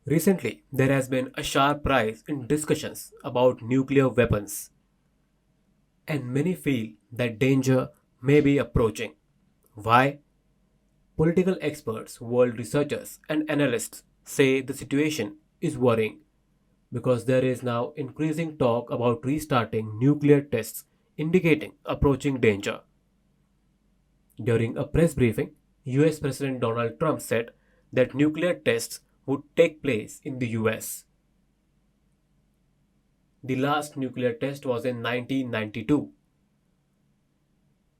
Recently, there has been a sharp rise in discussions about nuclear weapons, and many feel that danger may be approaching. Why? Political experts, world researchers, and analysts say the situation is worrying because there is now increasing talk about restarting nuclear tests, indicating approaching danger. During a press briefing, US President Donald Trump said that nuclear tests would take place in the US. The last nuclear test was in 1992.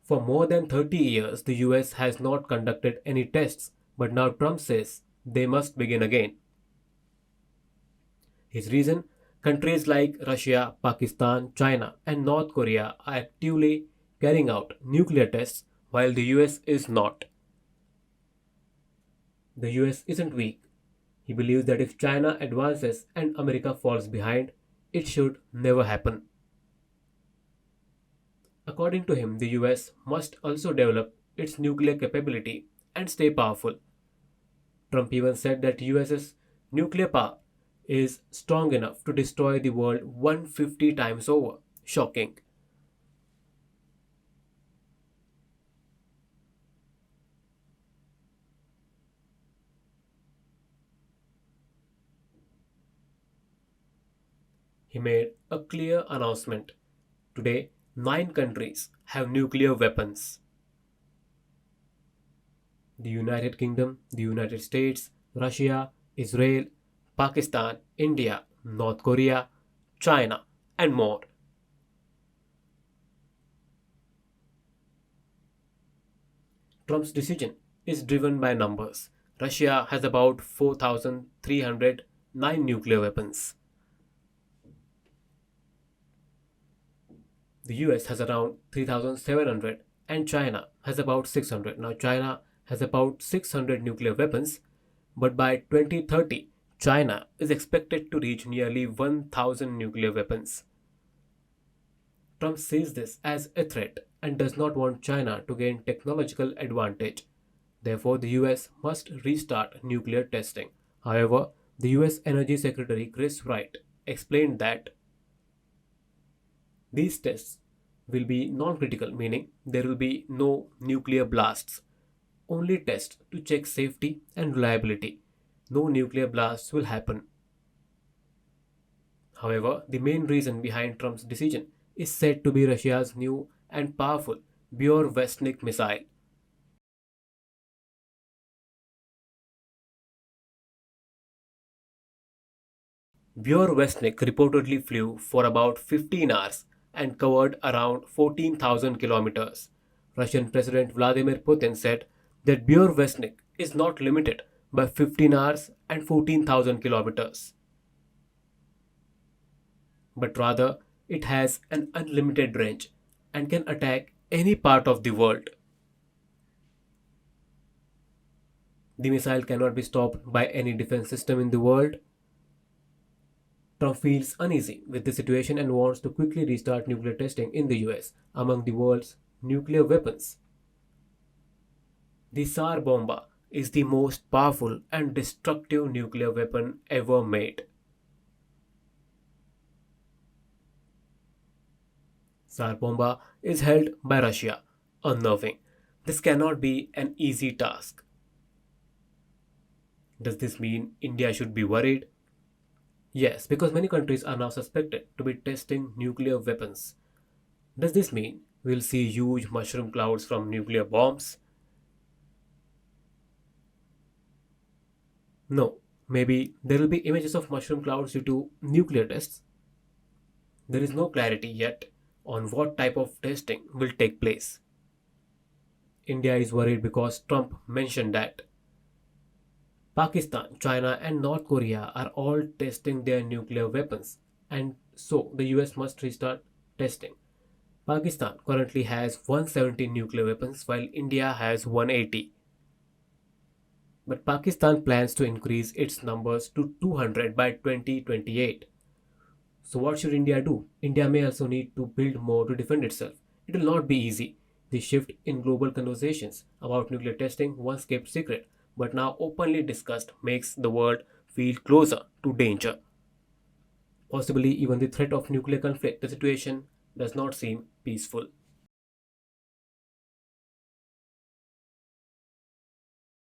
For more than 30 years, the US has not conducted any tests, but now Trump says they must begin again. His reason? Countries like Russia, Pakistan, China, and North Korea are actively carrying out nuclear tests while the US is not. The US isn't weak. He believes that if China advances and America falls behind, it should never happen. According to him, the US must also develop its nuclear capability and stay powerful. Trump even said that US's nuclear power is strong enough to destroy the world 150 times over. Shocking. He made a clear announcement. Today, 9 countries have nuclear weapons: the United Kingdom, the United States, Russia, Israel, Pakistan, India, North Korea, China, and more. Trump's decision is driven by numbers. Russia has about 4,309 nuclear weapons. The US has around 3,700 and China has about 600. Now, China has about 600 nuclear weapons, but by 2030, China is expected to reach nearly 1,000 nuclear weapons. Trump sees this as a threat and does not want China to gain technological advantage. Therefore, the US must restart nuclear testing. However, the US Energy Secretary Chris Wright explained that these tests will be non-critical, meaning there will be no nuclear blasts. Only tests to check safety and reliability. No nuclear blasts will happen. However, the main reason behind Trump's decision is said to be Russia's new and powerful Burevestnik missile. Burevestnik reportedly flew for about 15 hours and covered around 14,000 kilometers. Russian President Vladimir Putin said that Burevestnik is not limited by 15 hours and 14,000 kilometers, but rather it has an unlimited range and can attack any part of the world. The missile cannot be stopped by any defense system in the world. Trump feels uneasy with the situation and wants to quickly restart nuclear testing in the US among the world's nuclear weapons. The Tsar Bomba is the most powerful and destructive nuclear weapon ever made. Tsar Bomba is held by Russia, unnerving. This cannot be an easy task. Does this mean India should be worried? Yes, because many countries are now suspected to be testing nuclear weapons. Does this mean we'll see huge mushroom clouds from nuclear bombs? No, maybe there will be images of mushroom clouds due to nuclear tests. There is no clarity yet on what type of testing will take place. India is worried because Trump mentioned that Pakistan, China, and North Korea are all testing their nuclear weapons, and so the US must restart testing. Pakistan currently has 170 nuclear weapons while India has 180. But Pakistan plans to increase its numbers to 200 by 2028. So, what should India do? India may also need to build more to defend itself. It will not be easy. The shift in global conversations about nuclear testing once kept secret, but now openly discussed, makes the world feel closer to danger. Possibly even the threat of nuclear conflict, the situation does not seem peaceful.